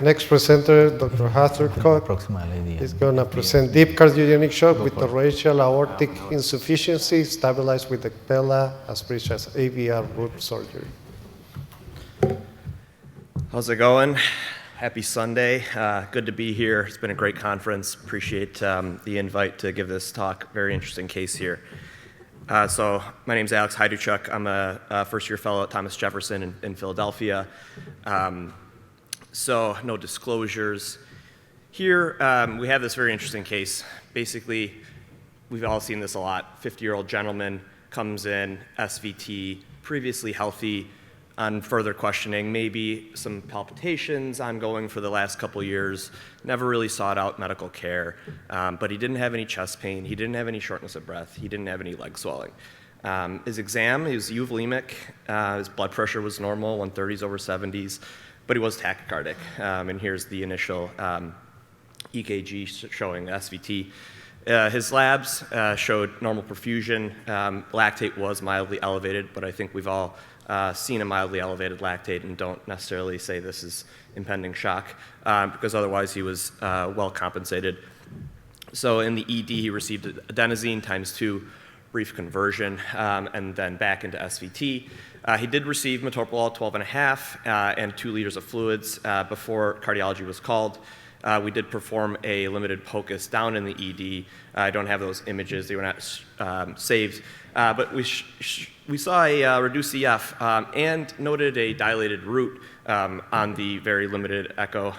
next presenter, Dr. Hajduczok, is going to present deep cardiogenic shock with torrential aortic insufficiency stabilized with ECPELLA as bridge as AVR root surgery. How's it going? Happy Sunday. Good to be here. It's been a great conference. Appreciate the invite to give this talk. Very interesting case here. So my name's Alex Hajduczok. I'm a first-year fellow at Thomas Jefferson in Philadelphia. So no disclosures. Here we have this very interesting case. Basically, we've all seen this a lot. 50-year-old gentleman comes in, SVT, previously healthy. On further questioning, maybe some palpitations ongoing for the last couple years, never really sought out medical care, but he didn't have any chest pain, he didn't have any shortness of breath, he didn't have any leg swelling. His exam, he was euvolemic, his blood pressure was normal, 130s over 70s, but he was tachycardic, and here's the initial EKG showing SVT. His labs showed normal perfusion. Lactate was mildly elevated, but I think we've all seen a mildly elevated lactate and don't necessarily say this is impending shock because otherwise he was well compensated. So in the ED, he received adenosine ×2 brief conversion and then back into SVT. He did receive metoprolol 12.5 and 2 liters of fluids before cardiology was called. We did perform a limited POCUS down in the ED. I don't have those images, they were not saved. But we saw a reduced EF and noted a dilated root on the very limited echo,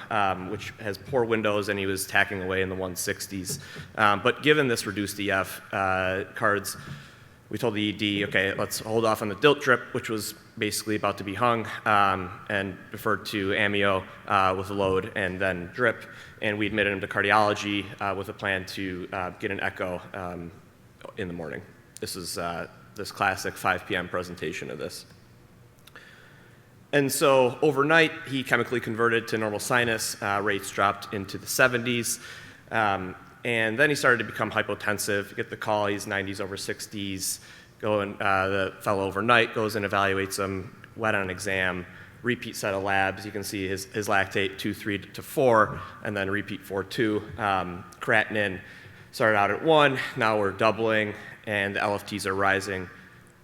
which has poor windows, and he was tacking away in the 160s. But given this reduced EF cards, we told the ED, okay, let's hold off on the DILT drip, which was basically about to be hung, and deferred to amio with a load and then drip. And we admitted him to cardiology with a plan to get an echo in the morning. This is this classic 5 p.m. presentation of this. And so overnight, he chemically converted to normal sinus. Rates dropped into the 70s. And then he started to become hypotensive. Get the call, he's 90s over 60s. The fellow overnight goes and evaluates him, wet on exam, repeat set of labs. You can see his lactate 2.3 to 4, and then repeat 4.2. Creatinine started out at 1, now we're doubling, and the LFTs are rising.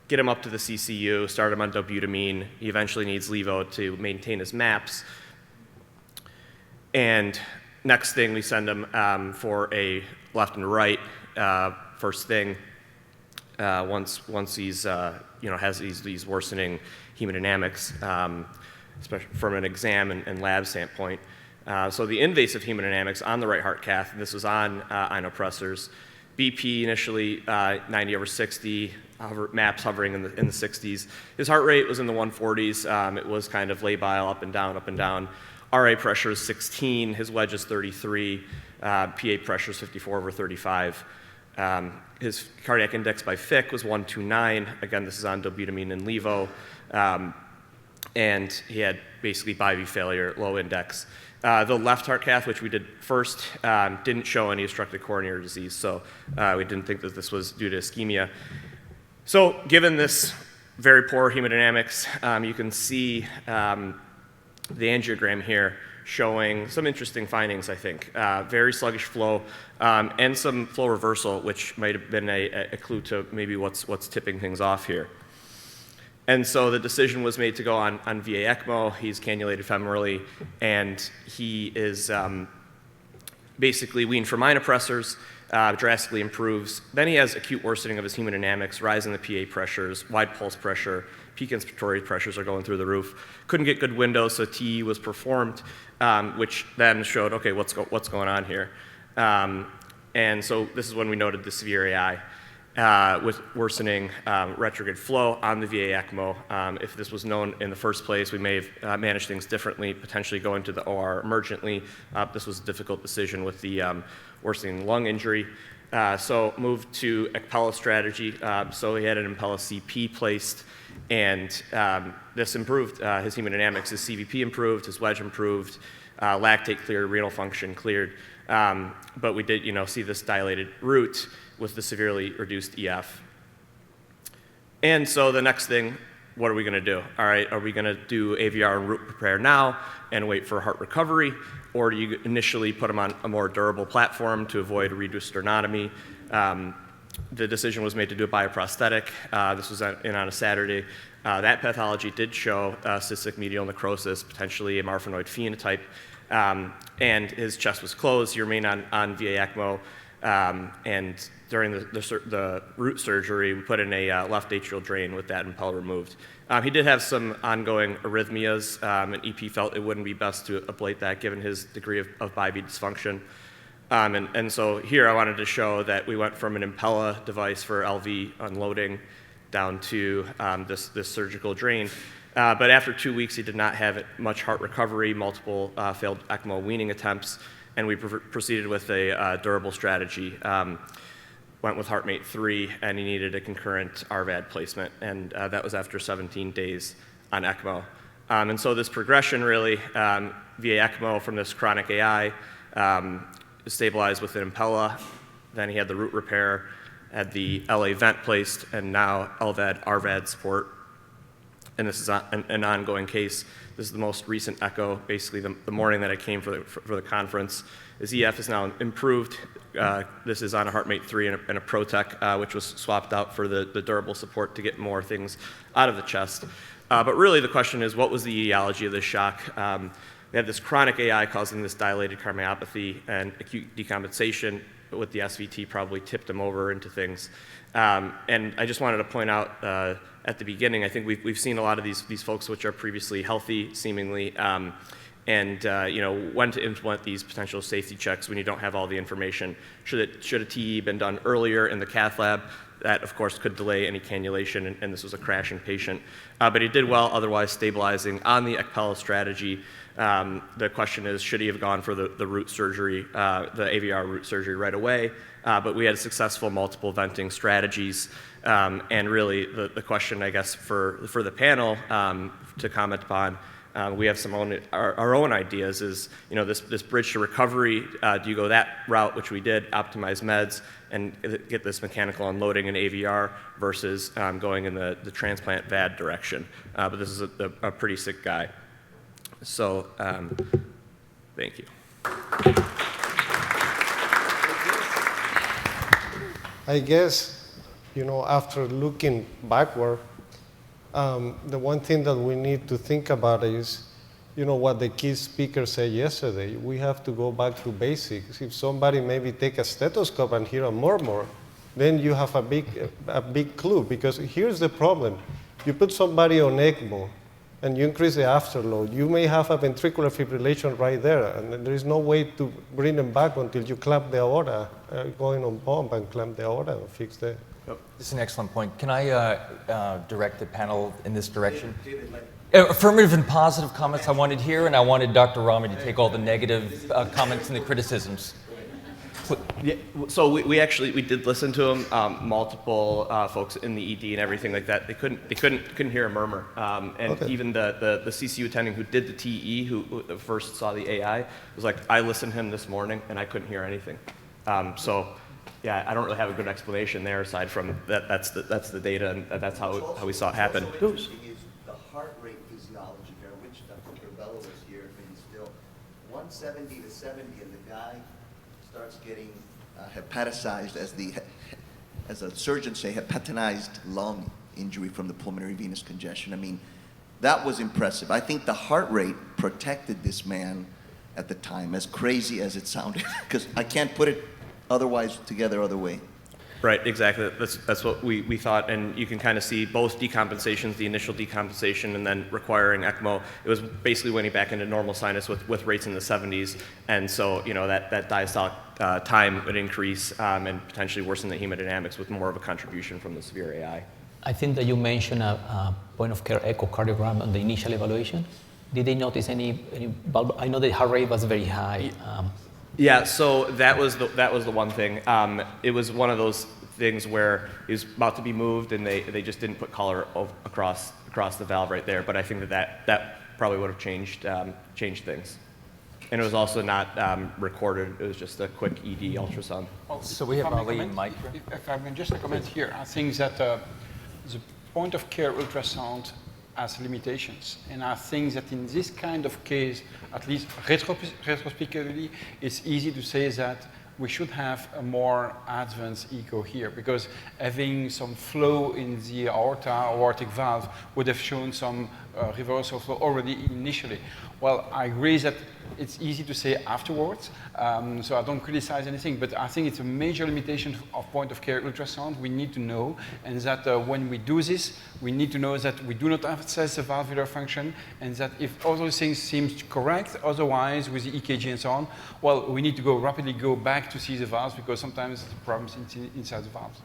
Get him up to the CCU, start him on dobutamine. He eventually needs levo to maintain his MAPS. And next thing, we send him for a left and right first thing. Once he's has these worsening hemodynamics, especially from an exam and lab standpoint. So the invasive hemodynamics on the right heart cath, this was on inopressors. BP initially 90 over 60, MAPS hovering in the 60s. His heart rate was in the 140s. It was kind of labile, up and down, up and down. RA pressure is 16, his wedge is 33, PA pressure is 54 over 35. His cardiac index by FIC was 129. Again, this is on dobutamine and levo. And he had basically BIV failure, low index. The left heart cath, which we did first, didn't show any obstructive coronary disease, so we didn't think that this was due to ischemia. So given this very poor hemodynamics, you can see the angiogram here showing some interesting findings, I think. Very sluggish flow and some flow reversal, which might have been a clue to maybe what's tipping things off here. And so the decision was made to go on VA ECMO. He's cannulated femorally, and he is basically weaned from inopressors, drastically improves. Then he has acute worsening of his hemodynamics, rise in the PA pressures, wide pulse pressure, peak inspiratory pressures are going through the roof. Couldn't get good windows, so TE was performed, which then showed, okay, what's going on here? And so this is when we noted the severe AI. With worsening retrograde flow on the VA ECMO. If this was known in the first place, we may have managed things differently, potentially going to the OR emergently. This was a difficult decision with the worsening lung injury. So moved to ECPELLA strategy. So he had an ECPELLA CP placed, and this improved his hemodynamics. His CVP improved, his wedge improved, lactate cleared, renal function cleared. But we did, see this dilated root with the severely reduced EF. And so the next thing what are we going to do? All right, are we going to do AVR and root repair now and wait for heart recovery? Or do you initially put them on a more durable platform to avoid reduced sternotomy? The decision was made to do a bioprosthetic. This was on a Saturday. That pathology did show cystic medial necrosis, potentially a Marfanoid phenotype, and his chest was closed. He remained on VA ECMO, and during the root surgery, we put in a left atrial drain with that impella removed. He did have some ongoing arrhythmias, and EP felt it wouldn't be best to ablate that given his degree of bibeat dysfunction. And so here I wanted to show that we went from an impella device for LV unloading down to this surgical drain. But after 2 weeks, he did not have much heart recovery, multiple failed ECMO weaning attempts, and we proceeded with a durable strategy. Went with HeartMate 3, and he needed a concurrent RVAD placement, and that was after 17 days on ECMO. And so this progression really, via ECMO from this chronic AI, stabilized with an impella, then he had the root repair, had the LA vent placed, and now LVAD, RVAD support. And this is an ongoing case. This is the most recent echo, basically the morning that I came for the conference. His EF is now improved. This is on a HeartMate 3 and a ProTech, which was swapped out for the durable support to get more things out of the chest. But really the question is, what was the etiology of this shock? We had this chronic AI causing this dilated cardiomyopathy, and acute decompensation with the SVT probably tipped him over into things. And I just wanted to point out at the beginning, I think we've seen a lot of these folks which are previously healthy, seemingly, and when to implement these potential safety checks when you don't have all the information. Should a TE been done earlier in the cath lab? That, of course, could delay any cannulation, and this was a crashing patient. But he did well, otherwise stabilizing on the ECPELLA strategy. The question is, should he have gone for the root surgery, the AVR root surgery right away? But we had successful multiple venting strategies. And really, the question, I guess, for the panel to comment upon, we have our own ideas is, this bridge to recovery, do you go that route, which we did, optimize meds, and get this mechanical unloading in AVR versus going in the transplant VAD direction? But this is a pretty sick guy. So, thank you. I guess, after looking backward, the one thing that we need to think about is, what the key speaker said yesterday. We have to go back to basics. If somebody maybe take a stethoscope and hear a murmur, then you have a big clue, because here's the problem. You put somebody on ECMO, and you increase the afterload, you may have a ventricular fibrillation right there, and there is no way to bring them back until you clamp the aorta, going on pump and clamp the aorta and fix the... This is an excellent point. Can I direct the panel in this direction? Affirmative and positive comments I wanted here, and I wanted Dr. Rami to take all the negative comments and the criticisms. Yeah, so we did listen to them. Multiple folks in the ED and everything like that. They couldn't hear a murmur. And okay. Even the CCU attending who did the TE, who first saw the AI, was like, I listened to him this morning and I couldn't hear anything. So yeah, I don't really have a good explanation there aside from that. That's the data, and that's how we saw it happen. Also interesting is the heart rate physiology there, which Dr. Corbella was here, and still 170 to 70, and the guy starts getting hepaticized, as a surgeon say, hepatinized lung injury from the pulmonary venous congestion. I mean, that was impressive. I think the heart rate protected this man at the time, as crazy as it sounded, because I can't put it together other way. Right, exactly. That's what we thought, and you can kind of see both decompensations, the initial decompensation, and then requiring ECMO. It was basically winning back into normal sinus with rates in the 70s, and so that diastolic time would increase and potentially worsen the hemodynamics with more of a contribution from the severe AI. I think that you mentioned a point-of-care echocardiogram on the initial evaluation. Did they notice any bulb? I know the heart rate was very high. Yeah, so that was the one thing. It was one of those things where he was about to be moved, and they just didn't put color across the valve right there. But I think that probably would have changed things. And it was also not recorded. It was just a quick ED ultrasound. So we have Ali and Mike. If I may just comment here, I think that the point-of-care ultrasound as limitations. And I think that in this kind of case, at least retrospectively, it's easy to say that we should have a more advanced echo here, because having some flow in the aorta, aortic valve, would have shown some reversal flow already initially. Well, I agree that it's easy to say afterwards, so I don't criticize anything, but I think it's a major limitation of point-of-care ultrasound. We need to know, and that when we do this, we need to know that we do not assess the valvular function, and that if all those things seem correct, otherwise with the EKG and so on, well, we need to rapidly go back to see the valves, because sometimes the problems inside the valves.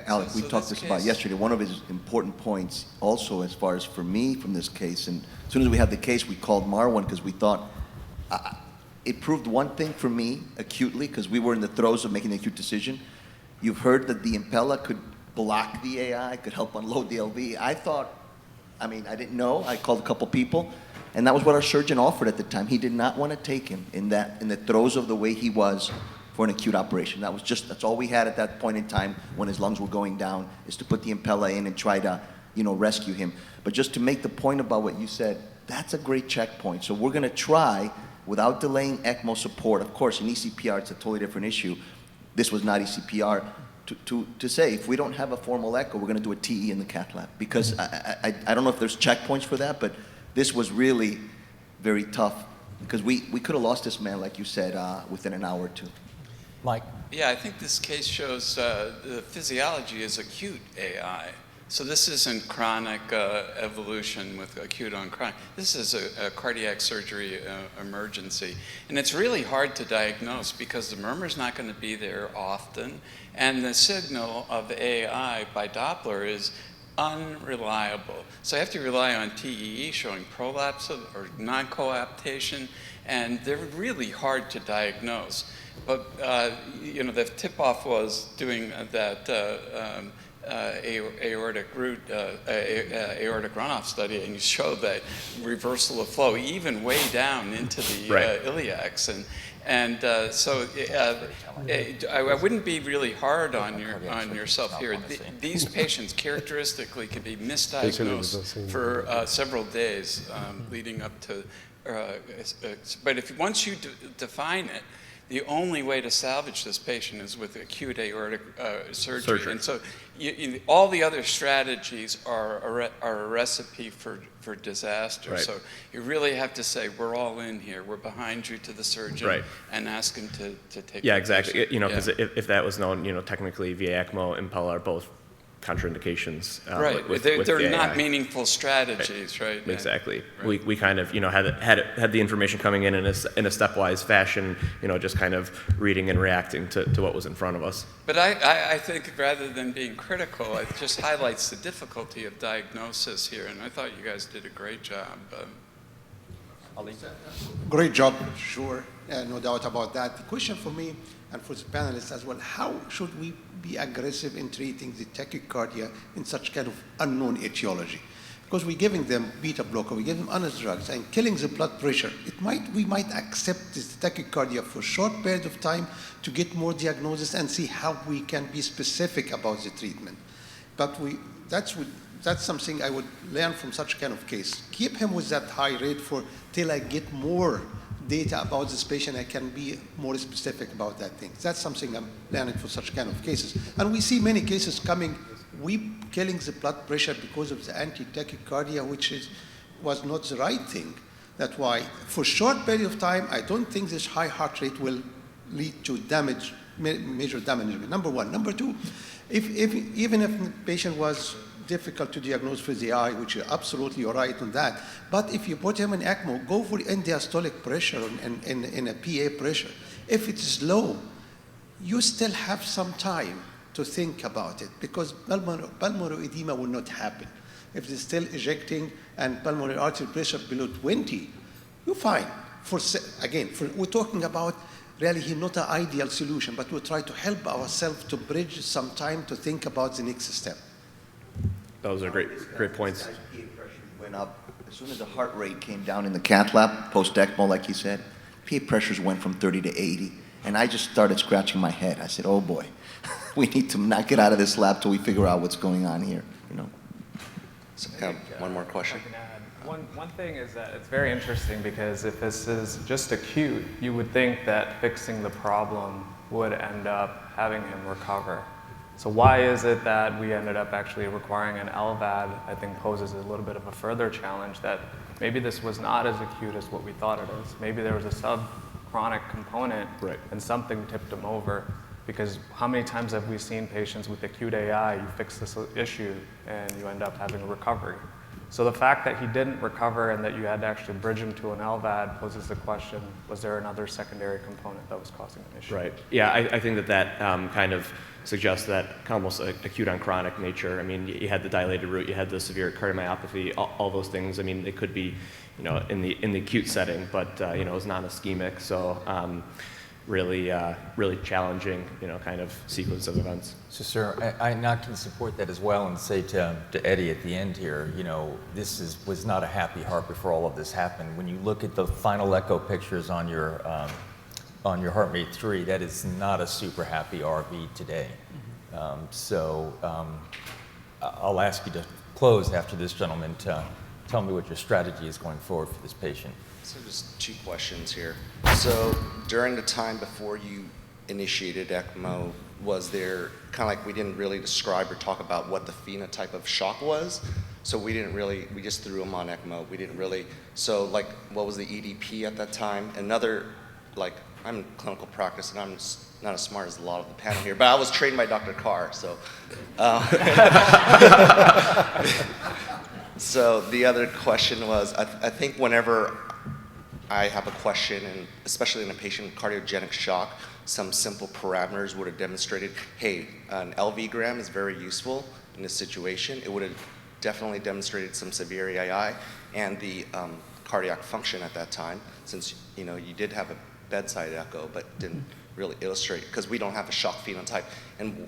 Alec, we talked this about yesterday. One of his important points also, as far as for me from this case, and as soon as we had the case, we called Marwan because we thought it proved one thing for me acutely, because we were in the throes of making the acute decision. You've heard that the ECPELLA could block the AI, could help unload the LV. I thought, I didn't know. I called a couple people, and that was what our surgeon offered at the time. He did not want to take him in the throes of the way he was for an acute operation. That's all we had at that point in time when his lungs were going down, is to put the ECPELLA in and try to, rescue him. But just to make the point about what you said, that's a great checkpoint. So we're going to try, without delaying ECMO support. Of course, in ECPR, it's a totally different issue. This was not ECPR. To say, if we don't have a formal echo, we're going to do a TE in the cath lab. Because I don't know if there's checkpoints for that, but this was really very tough. Because we could have lost this man, like you said, within an hour or two. Mike? Yeah, I think this case shows the physiology is acute AI. So this isn't chronic evolution with acute on chronic. This is a cardiac surgery emergency. And it's really hard to diagnose because the murmur's not going to be there often. And the signal of AI by Doppler is unreliable. So you have to rely on TEE showing prolapse or non-coaptation. And they're really hard to diagnose. But the tip-off was doing that aortic runoff study, and you showed that reversal of flow even way down into the iliacs, so I wouldn't be really hard on yourself here. These patients characteristically can be misdiagnosed for several days leading up to. But once you define it, the only way to salvage this patient is with acute aortic surgery. And so all the other strategies are a recipe for disaster. Right. So you really have to say, we're all in here. We're behind you to the surgeon and ask him to take Yeah, exactly. Because if that was known, technically via ECMO and ECPELLA are both contraindications. They're not meaningful strategies, right? Exactly. Right. We kind of had the information coming in a stepwise fashion, just kind of reading and reacting to what was in front of us. But I think rather than being critical, it just highlights the difficulty of diagnosis here, and I thought you guys did a great job. Ali? Great job, sure, no doubt about that. The question for me and for the panelists as well, how should we be aggressive in treating the tachycardia in such kind of unknown etiology? Because we're giving them beta blocker, we give them other drugs, and killing the blood pressure. We might accept this tachycardia for a short period of time to get more diagnosis and see how we can be specific about the treatment. But that's something I would learn from such kind of case. Keep him with that high rate till I get more data about this patient, I can be more specific about that thing. That's something I'm learning for such kind of cases. And we see many cases coming, we killing the blood pressure because of the anti-tachycardia, which was not the right thing. That's why, for a short period of time, I don't think this high heart rate will lead to damage, major damage. Number one. Number two, even if the patient was difficult to diagnose for the eye, which you're absolutely right on that. But if you put him in ECMO, go for end-diastolic pressure and a PA pressure. If it's low, you still have some time to think about it because pulmonary edema will not happen. If they're still ejecting and pulmonary artery pressure below 20, you're fine. We're talking about really not an ideal solution, but we'll try to help ourselves to bridge some time to think about the next step. Those are great points. PA pressure went up as soon as the heart rate came down in the cath lab, post-ECMO, like he said. PA pressures went from 30 to 80, and I just started scratching my head. I said, "Oh boy, we need to not get out of this lab till we figure out what's going on here." So kind of one more question. I can add. One thing is that it's very interesting because if this is just acute, you would think that fixing the problem would end up having him recover. So why is it that we ended up actually requiring an LVAD? I think poses a little bit of a further challenge that maybe this was not as acute as what we thought it is. Maybe there was a subchronic component and something tipped him over. Because how many times have we seen patients with acute AI, you fix this issue and you end up having a recovery? So the fact that he didn't recover and that you had to actually bridge him to an LVAD poses the question, was there another secondary component that was causing an issue? Right. Yeah, I think that kind of suggests that almost acute on chronic nature. I mean, you had the dilated root, you had the severe cardiomyopathy, all those things. I mean, they could be, in the acute setting, but it was non-ischemic. So really challenging, kind of sequence of events. So, sir, I can support that as well and say to Eddie at the end here, this was not a happy heart before all of this happened. When you look at the final echo pictures on your HeartMate 3, that is not a super happy RV today. I'll ask you to close after this gentleman to tell me what your strategy is going forward for this patient. So just two questions here. So during the time before you initiated ECMO, was there kind of like we didn't really describe or talk about what the phenotype of shock was? So we just threw him on ECMO. We didn't really, so like what was the EDP at that time? Another, like I'm in clinical practice and I'm not as smart as a lot of the panel here, but I was trained by Dr. Carr, so. So the other question was, I think whenever I have a question, and especially in a patient with cardiogenic shock, some simple parameters would have demonstrated, hey, an LV gram is very useful in this situation. It would have definitely demonstrated some severe AII and the cardiac function at that time, since you did have a bedside echo, but didn't really illustrate, because we don't have a shock phenotype. And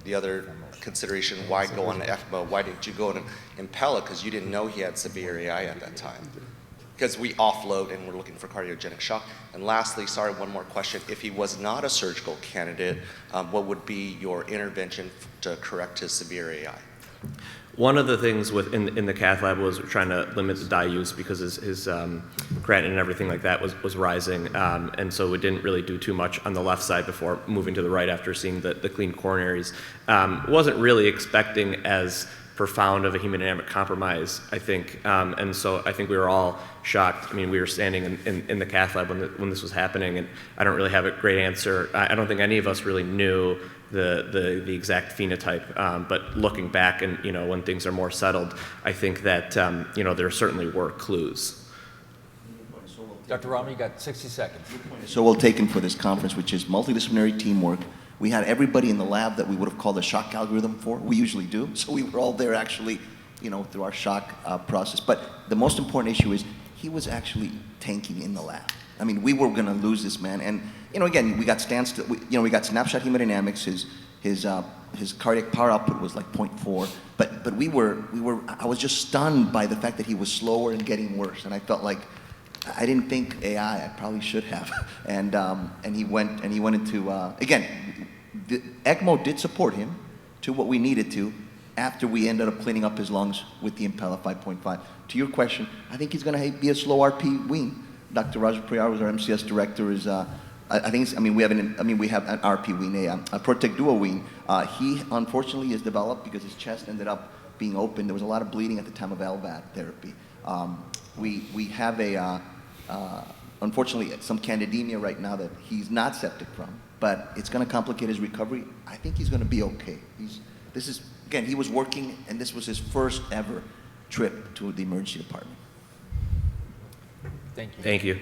the other consideration, why go on ECMO? Why didn't you go on ECPELLA? Because you didn't know he had severe AI at that time. Because we offload and we're looking for cardiogenic shock. And lastly, sorry, one more question. If he was not a surgical candidate, what would be your intervention to correct his severe AI? One of the things in the cath lab was trying to limit the dye use because his creatinine and everything like that was rising, and so we didn't really do too much on the left side before moving to the right after seeing the clean coronaries. Wasn't really expecting as profound of a hemodynamic compromise, I think, and so I think we were all shocked. I mean, we were standing in the cath lab when this was happening, and I don't really have a great answer. I don't think any of us really knew the exact phenotype, but looking back and when things are more settled, I think that there certainly were clues. Dr. Rami, you got 60 seconds. So well taken for this conference, which is multidisciplinary teamwork. We had everybody in the lab that we would have called a shock algorithm for. We usually do. So we were all there actually, through our shock process. But the most important issue is he was actually tanking in the lab. I mean, we were going to lose this man. And, again, we got we got snapshot hemodynamics. His cardiac power output was like 0.4. But I was just stunned by the fact that he was slower and getting worse. And I felt like I didn't think AI. I probably should have. And he went into again. The ECMO did support him to what we needed to after we ended up cleaning up his lungs with the ECPELLA 5.5. To your question, I think he's going to be a slow RP wean. Dr. Raja Priyar, who's our MCS director, is we have an RP wean, a Protect Duo wean. He unfortunately is developed because his chest ended up being open. There was a lot of bleeding at the time of LVAD therapy. We have unfortunately some candidemia right now that he's not septic from, but it's going to complicate his recovery. I think he's going to be okay. He was working, and this was his first ever trip to the emergency department. Thank you. Thank you.